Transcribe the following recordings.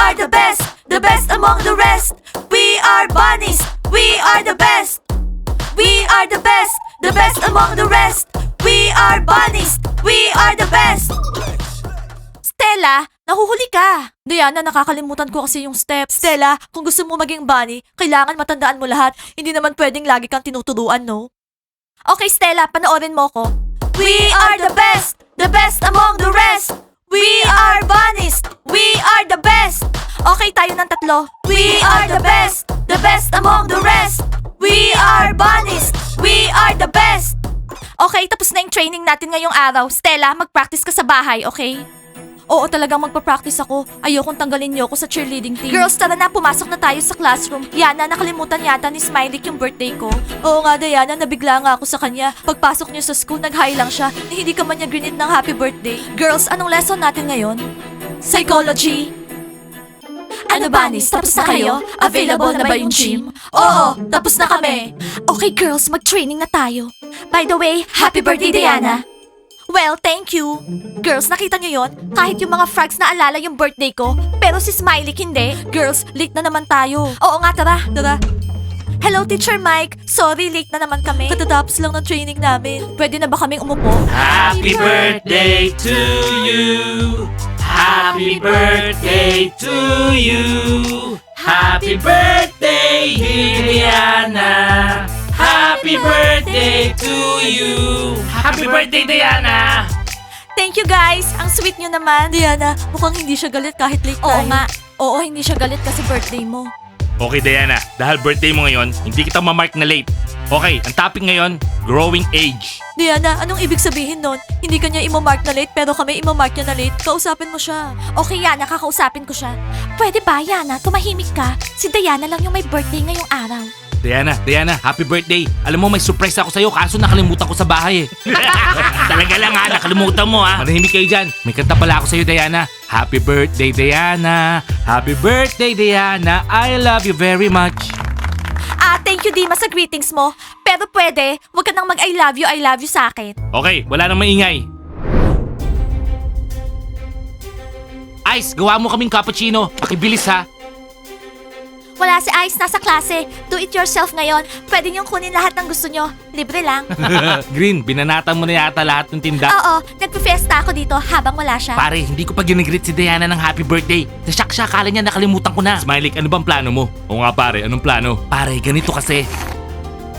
are the best among the rest. We are bunnies, we are the best. We are the best among the rest. We are bunnies, we are the best. Stella, nahuhuli ka. Diana, nakakalimutan ko kasi yung steps. Stella, kung gusto mo maging bunny, kailangan matandaan mo lahat. Hindi naman pwedeng lagi kang tinuturuan, no? Okay, Stella, panoorin mo ko. We are the best among the rest. We are bunnies, we are the best. Okay, tayo ng tatlo. We are the best among the rest. We are bunnies, we are the best. Okay, tapos na yung training natin ngayong araw. Stella, mag-practice ka sa bahay, okay? Oo, talagang magpa-practice ako. Ayokong tanggalin niyo ako sa cheerleading team. Girls, tara na, pumasok na tayo sa classroom. Yana, nakalimutan yata ni Smiley yung birthday ko. Oo nga, Diana, nabigla nga ako sa kanya. Pagpasok niyo sa school, nag-hi lang siya. Hindi ka man niya grinid ng happy birthday. Girls, anong lesson natin ngayon? Psychology. Ano ba, Nis? Tapos na kayo? Available na ba yung gym? Oo, tapos na kami. Okay, girls, mag-training na tayo. By the way, happy birthday, Diana. Well, thank you. Girls, nakita niyo yon? Kahit yung mga frogs na alala yung birthday ko, pero si Smiley hindi. Girls, late na naman tayo. Oo nga, tara. Hello, Teacher Mike. Sorry, late na naman kami. Katatapos lang ng training namin. Pwede na ba kaming umupo? Happy birthday to you. Happy birthday to you. Happy birthday, dear Diana. Happy birthday to you. Happy birthday, Diana. Thank you, guys. Ang sweet nyo naman. Diana, mukhang hindi siya galit kahit late tayo. Oo nga. Oo, hindi siya galit kasi birthday mo. Okay, Diana. Dahil birthday mo ngayon, hindi kita mamark na late. Okay, ang topic ngayon, growing age. Diana, anong ibig sabihin nun? Hindi kanya imo-mark na late pero kami imo-mark niya na late. Kausapin mo siya. Okay, Yana, kakausapin ko siya. Pwede ba, Yana? Tumahimik ka. Si Diana lang yung may birthday ngayong araw. Diana, happy birthday. Alam mo, may surprise ako sa'yo kaso nakalimutan ko sa bahay eh. Talaga lang ha, nakalimutan mo ha. Manahimik kayo dyan. May kanta pala ako sa'yo, Diana. Happy birthday, Diana. Happy birthday, Diana. I love you very much. Thank you, Dima, sa greetings mo. Pero pwede, huwag ka nang mag-I love you sa akin. Okay, wala nang maingay. Ice, gawa mo kaming cappuccino. Pakibilis ha. Wala si Ice, nasa klase. Do it yourself ngayon. Pwede niyong kunin lahat ng gusto niyo. Libre lang. Green, binanatan mo na yata lahat ng tinda. Oo, nagpe-fiesta ako dito habang wala siya. Pare, hindi ko pa ginigreet si Diana ng happy birthday. Nasyak siya, akala niya nakalimutan ko na. Smiley, ano bang plano mo? Oo nga pare, anong plano? Pare, ganito kasi.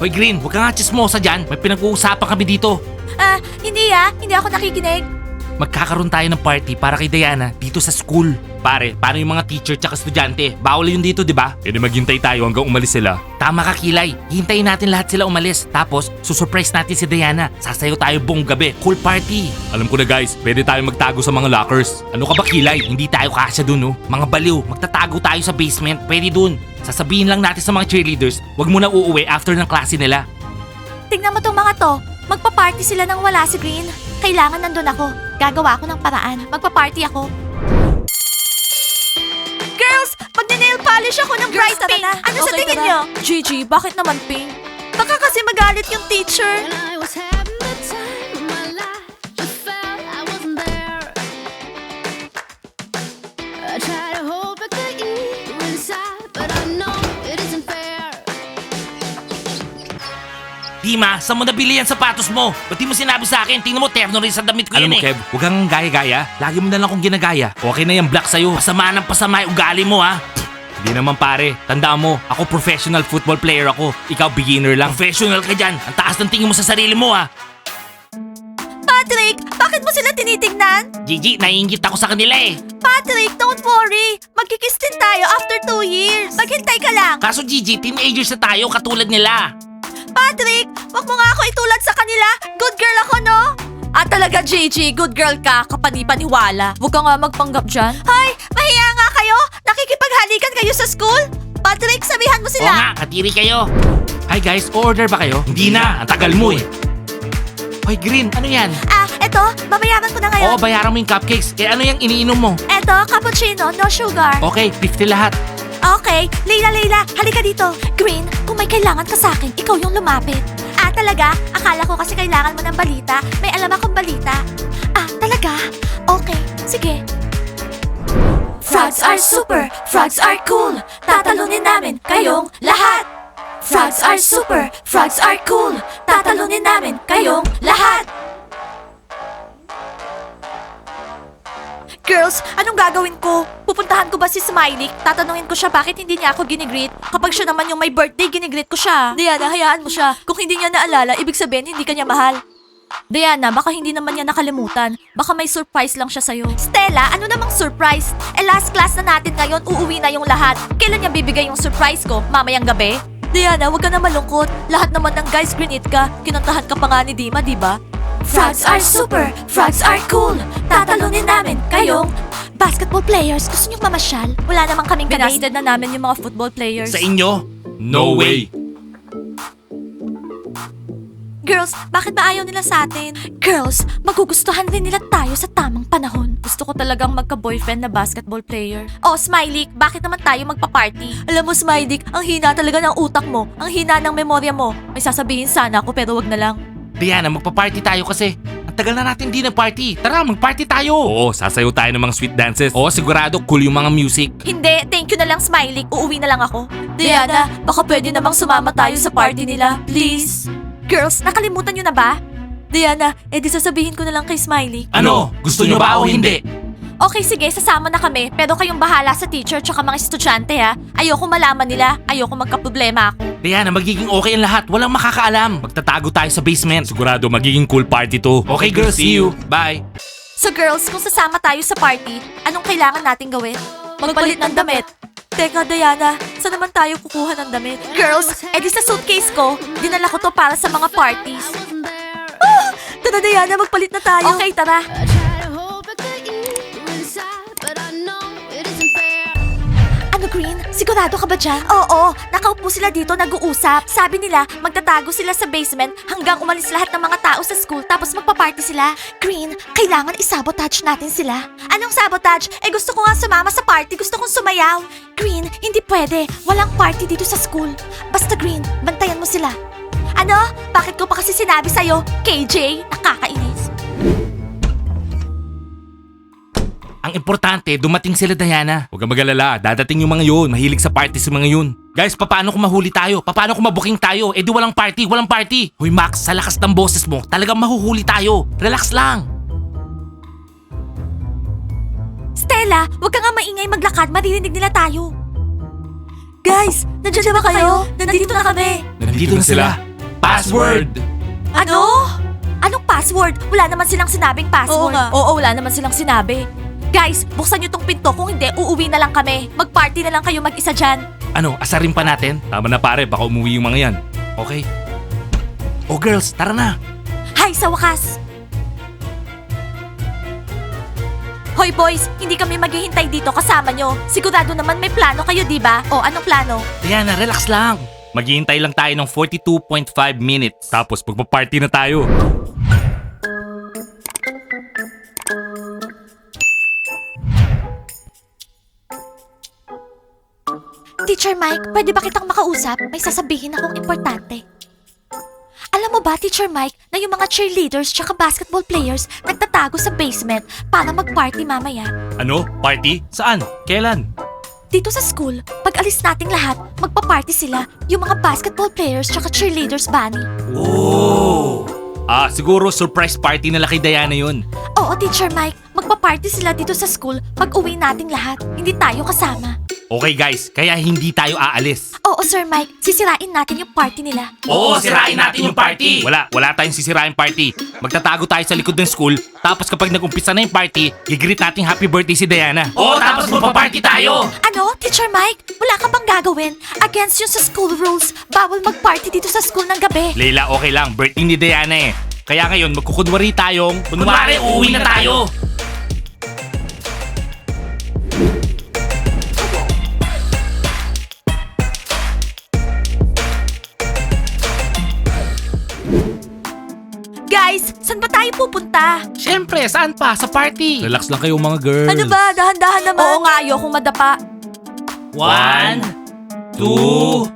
Hoy Green, huwag ka nga chismosa dyan. May pinag-uusapan kami dito. Hindi ako nakikinig. Magkakaroon tayo ng party para kay Diana dito sa school. Pare, paano yung mga teacher tsaka estudyante? Bawal yun dito, di ba? Pwede maghintay tayo hanggang umalis sila. Tama ka, Kilay. Hintayin natin lahat sila umalis. Tapos, susurprise natin si Diana. Sasayaw tayo buong gabi. Cool party. Alam ko na guys, pwede tayo magtago sa mga lockers. Ano ka ba, Kilay? Hindi tayo kasya dun, no? Mga baliw, magtatago tayo sa basement. Pwede dun. Sasabihin lang natin sa mga cheerleaders, wag mo na uuwi after ng klase nila. Tingnan mo tong mga to. Magpa-party sila nang wala si Green. Kailangan nandun ako. Gagawa ako ng paraan. Magpa-party ako. Girls, mag-nail polish ako ng bright pink. Ano sa tingin nyo? Gigi, bakit naman pink? Baka kasi magalit yung teacher. When I was having the time of my life, just felt I wasn't there. I try to hold back the evil inside, but I know it isn't fair. Dima, saan mo nabili yan sapatos mo? Ba't di mo sinabi sa akin? Tingnan mo, terno rin sa damit ko. Alam mo, Kev, huwag kang gaya-gaya. Lagi mo na lang kong ginagaya. Okay na yung black sa'yo. Pasama ng pasama yung ugali mo, ha? Hindi naman pare, tandaan mo, ako professional football player ako. Ikaw beginner lang. Professional ka dyan. Ang taas ng tingin mo sa sarili mo, ha? Patrick, bakit mo sila tinitignan? Gigi, naiingit ako sa kanila eh. Patrick, don't worry. Magkikiss din tayo after 2 years. Maghintay ka lang. Kaso Gigi, teenagers na tayo katulad nila. Patrick, wag mo nga ako itulad sa kanila. Good girl ako, no? Talaga, Gigi. Good girl ka. Kapani-paniwala. Huwag ka nga magpanggap dyan. Hoy, mahiya nga kayo. Nakikipaghalikan kayo sa school. Patrick, sabihan mo Oo sila. nga, katiri kayo. Hi guys, order ba kayo? Hindi na, ang tagal mo eh. Hoy Green, ano yan? Eto, babayaran ko na ngayon. Oo, bayaran mo yung cupcakes. Eh ano yung iniinom mo? Eto, cappuccino, no sugar. Okay, 50 lahat. Okay, Leila, halika dito. Green, kung may kailangan ka sa akin, ikaw yung lumapit. Talaga? Akala ko kasi kailangan mo ng balita. May alam akong balita. Talaga? Okay, sige. Frogs are super, frogs are cool. Tatalunin namin kayong lahat. Frogs are super, frogs are cool. Tatalunin namin kayong lahat. Girls, anong gagawin ko? Pupuntahan ko ba si Smiley? Tatanungin ko siya bakit hindi niya ako ginigreet. Kapag siya naman yung may birthday, ginigreet ko siya. Diana, hayaan mo siya. Kung hindi niya naalala, ibig sabihin hindi ka niya mahal. Diana, baka hindi naman niya nakalimutan. Baka may surprise lang siya sa'yo. Stella, ano namang surprise? Last class na natin ngayon, uuwi na yung lahat. Kailan niya bibigay yung surprise ko? Mamayang gabi? Diana, huwag ka na malungkot. Lahat naman ng guys grinit ka. Kinantahan ka pa nga ni Dima, di ba? Frogs are super, frogs are cool. Tatalunin namin kayong basketball players. Gusto niyong mamasyal? Wala namang kaming binasted na namin yung mga football players. Sa inyo? No way. Girls, bakit ba ayaw nila sa atin? Girls, magugustuhan rin nila tayo sa tamang panahon. Gusto ko talagang magka-boyfriend na basketball player. Oh, Smiley, bakit naman tayo magpa-party? Alam mo, Smiley, ang hina talaga ng utak mo. Ang hina ng memorya mo. May sasabihin sana ako pero wag na lang. Diana, magpa-party tayo kasi. Ang tagal na natin di nag-party. Tara, mag-party tayo. Oo, sasayaw tayo ng mga sweet dances. Oo, sigurado cool yung mga music. Hindi, thank you na lang, Smiley. Uuwi na lang ako. Diana, baka pwede namang sumama tayo sa party nila. Please. Girls, nakalimutan nyo na ba? Diana, edi sasabihin ko na lang kay Smiley. Ano? Gusto nyo ba o hindi? Okay, sige, sasama na kami. Pero kayong bahala sa teacher tsaka mga estudyante ha. Ayoko malaman nila. Ayoko magkaproblema ako. Diana, magiging okay ang lahat. Walang makakaalam. Magtatago tayo sa basement. Sigurado magiging cool party to. Okay girls, see you. Bye. So girls, kung sasama tayo sa party, anong kailangan nating gawin? Magpalit ng damit. Teka, Diana, saan naman tayo kukuha ng damit? Girls, edi sa suitcase ko, dinala ko to para sa mga parties. wasn't there. Tara, Diana, magpalit na tayo. Okay, tara. I try to hold back the evil inside, but I know it isn't fair. Ano, Green? Sigurado ka ba dyan? Oo, nakaupo sila dito nag-uusap. Sabi nila, magtatago sila sa basement hanggang umalis lahat ng mga tao sa school tapos magpa-party sila. Green, kailangan isabotage natin sila. Anong sabotage? Gusto ko nga sumama sa party, gusto kong sumayaw. Green, hindi pwede. Walang party dito sa school. Basta Green, bantayan mo sila. Ano? Bakit ko pa kasi sinabi sa'yo? KJ, nakakainis. Ang importante, dumating sila Diana. Huwag kang mag-alala, dadating yung mga yun. Mahilig sa party si mga yun. Guys, paano kung mahuli tayo? Paano kung mabuking tayo? Di walang party, walang party. Hoy Max, sa lakas ng boses mo, talagang mahuhuli tayo. Relax lang. Stella, huwag ka nga maingay maglakad, maririnig nila tayo. Guys, nandiyan na ba kayo? Nandito na kami. Nandito na sila. Password! Ano? Anong password? Wala naman silang sinabing password. Oo, wala naman silang sinabi. Guys, buksan niyo tong pinto. Kung hindi, uuwi na lang kami. Mag-party na lang kayo mag-isa dyan. Ano, asarin pa natin? Tama na pare, baka umuwi yung mga yan. Okay? Oh girls, tara na. Hay, sa wakas! Hoy boys, hindi kami maghihintay dito kasama nyo. Sigurado naman may plano kayo, di ba? O, anong plano? Diana, relax lang. Maghihintay lang tayo ng 42.5 minutes. Tapos magpa-party na tayo. Teacher Mike, pwede ba kitang makausap? May sasabihin akong importante. Alam mo ba, Teacher Mike, na yung mga cheerleaders tsaka basketball players nagtatago sa basement para mag-party mamaya? Ano? Party? Saan? Kailan? Dito sa school, pag alis nating lahat, magpa-party sila, yung mga basketball players tsaka cheerleaders, Bunny. Oh! Siguro surprise party nila kay Diana yun. Oo, Teacher Mike, magpa-party sila dito sa school pag uwi nating lahat. Hindi tayo kasama. Okay guys, kaya hindi tayo aalis. Oo, Sir Mike, sisirain natin yung party nila. Oo, sirain natin yung party. Wala tayong sisirain party. Magtatago tayo sa likod ng school, tapos kapag nag-umpisa na yung party, gigreet nating happy birthday si Diana. Oo, tapos magpa-party tayo. Ano, Teacher Mike? Wala ka bang gagawin? Against yun sa school rules. Bawal mag-party dito sa school ng gabi. Leila, okay lang, birthday ni Diana eh. Kaya ngayon, magkukunwari tayong, kunwari uuwi na tayo. Guys, saan ba tayo pupunta? Siyempre, saan pa? Sa party. Relax lang kayo mga girls. Ano ba? Dahan-dahan naman. Oo nga, ayokong madapa. 1, 2,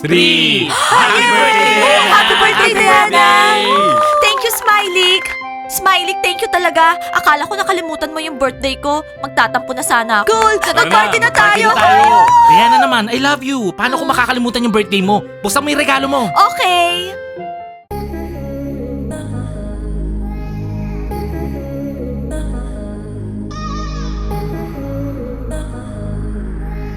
3. Happy birthday! Happy birthday, Diana! Thank you, Smiley! Smiley, thank you talaga. Akala ko nakalimutan mo yung birthday ko. Magtatampo na sana ako. Cool! Nag-party na tayo! Diana naman, I love you. Paano ko makakalimutan yung birthday mo? Buksan mo yung regalo mo. Okay.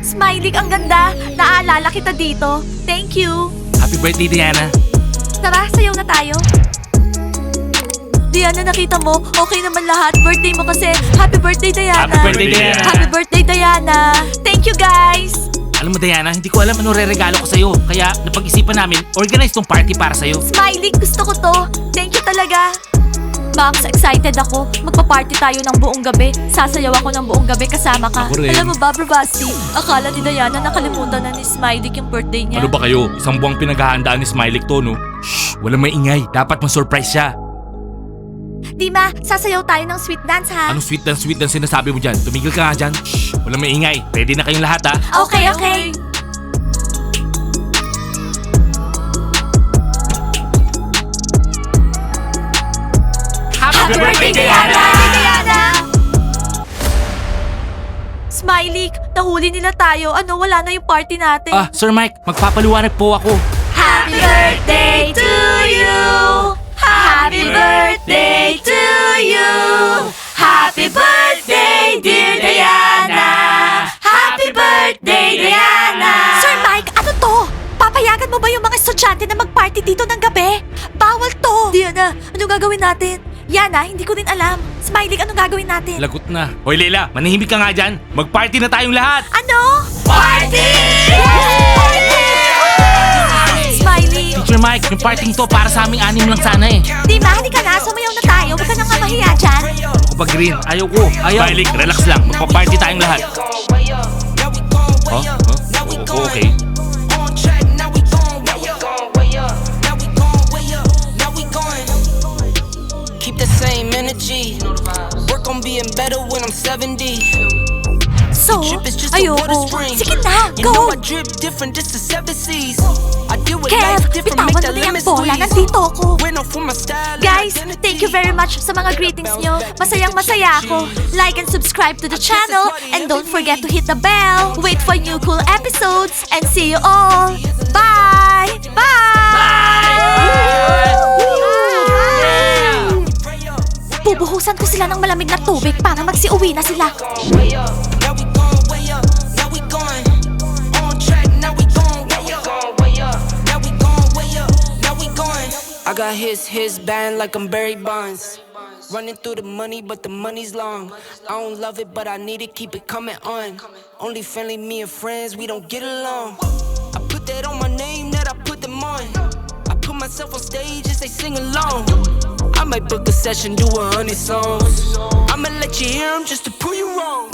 Smiley, ang ganda. Naaalala kita dito. Thank you. Happy birthday, Diana. Tara, sayaw na tayo. Diana, nakita mo, okay naman lahat. Birthday mo kasi. Happy birthday, Diana. Happy birthday, Diana. Happy birthday, Diana. Thank you, guys. Alam mo, Diana, hindi ko alam anong re-regalo ko sa'yo. Kaya napag-isipan namin, organize tong party para sa'yo. Smiley, gusto ko to. Thank you talaga. Max, excited ako. Magpa-party tayo ng buong gabi. Sasayaw ako ng buong gabi kasama ka. Ako rin. Alam mo ba, Bro Basti, akala ni Diana nakalimutan na ni Smiley yung birthday niya. Ano ba kayo? Isang buwang pinaghahandaan ni Smiley to, no? Shh! Walang maingay. Dapat ma-surprise siya. Dima, sasayaw tayo ng sweet dance, ha? Anong sweet dance sinasabi mo dyan? Tumigil ka nga dyan. Shh! Walang maingay. Ready na kayong lahat, ha? Okay, okay. Happy birthday, Diana! Smiley, nahuli nila tayo. Ano, wala na yung party natin. Ah, Sir Mike, magpapaliwanag po ako. Happy birthday to you! Happy birthday to you! Happy birthday, dear Diana! Happy birthday, Diana! Sir Mike, ano to? Papayagan mo ba yung mga estudyante na mag-party dito ng gabi? Bawal to! Diana, anong gagawin natin? Yana, hindi ko din alam. Smiley, anong gagawin natin? Lagot na. Hoy, Leila, manahimik ka nga dyan. Mag-party na tayong lahat. Ano? Party! Smiley! Teacher Mike, yung parting to para sa aming anim lang sana eh. Dima, halika na. Sumayaw na tayo. Huwag ka nang mahiya dyan. Ako ba, Green? Ayaw ko. Smiley, relax lang. Magpa-party tayong lahat. Huh? Okay. Keep the same energy. Work on being better when I'm 70. So, Drip is just a water ayoko. spring. Sige na, You know go! I drip different, this is 7 seas. I deal with Kev, life different, bitawan make mo the na yung limits bola. squeeze. Nandito ako. Went off for my style and Guys, identity. thank you very much sa mga greetings nyo. Masayang masaya ako. Like and subscribe to the channel. And don't forget to hit the bell. Wait for new cool episodes. And see you all. Bye! Bye! Bubuhusan ko sila ng malamig na tubig para magsiuwi na sila. Way up, now we going way up. Now we going on track. Now we going way up. Way up, now we going way up. Now we going. I got his band like I'm Barry Bonds. Running through the money, but the money's long. I don't love it, but I need it. Keep it coming on. Only friendly, me and friends, we don't get along. I put that on my name, that I put them on. I put myself on stage as they sing along. I might book a session, do 100 songs. I'ma let you hear them just to prove you wrong.